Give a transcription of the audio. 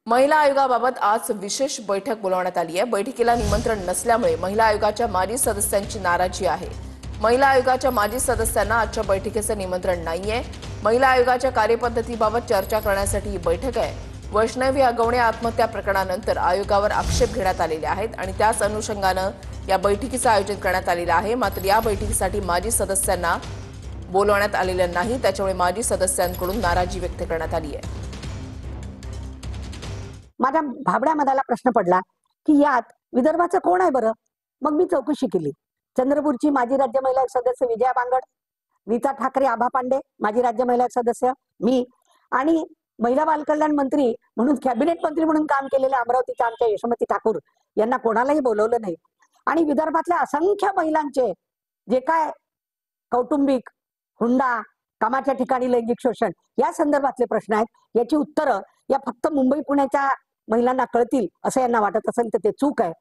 महिला आयोगाबाबत आज विशेष बैठक बोलावण्यात आली आहे। बैठकीला निमंत्रण नसल्यामुळे महिला आयोगाच्या माजी सदस्यांची नाराजी आहे। महिला आयोगाच्या माजी सदस्यांना आजच्या बैठकीचं निमंत्रण नाहीये। महिला आयोगाच्या कार्यपद्धतीबाबत चर्चा करण्यासाठी ही बैठक आहे। वैष्णवी हगवणे आत्महत्या प्रकरणानंतर आयोगावर आक्षेप घेण्यात आलेले आहेत आणि त्याच अनुषंगानं या बैठकीचं आयोजन करण्यात आलेलं आहे। मात्र या बैठकीसाठी माजी सदस्यांना बोलवण्यात आलेलं नाही, त्याच्यामुळे माजी सदस्यांकडून नाराजी व्यक्त करण्यात आली आहे। माझ्या भाबड्या मनाला प्रश्न पडला की यात विदर्भाचं कोण आहे बरं। मग मी चौकशी केली। चंद्रपूरची माजी राज्य महिला आयोग सदस्य विजया बांगड, नीता ठाकरे, आभा पांडे माजी राज्य महिला आयोग सदस्य, मी आणि महिला बालकल्याण मंत्री म्हणून कॅबिनेट मंत्री म्हणून काम केलेल्या अमरावतीच्या आमच्या यशोमती ठाकूर यांना कोणालाही बोलवलं नाही। आणि विदर्भातल्या असंख्य महिलांचे जे काय कौटुंबिक हुंडा, कामाच्या ठिकाणी लैंगिक शोषण या संदर्भातले प्रश्न आहेत, याची उत्तरं या फक्त मुंबई पुण्याच्या महिलांना कळतील असं यांना वाटत असेल तर ते चूक आहे।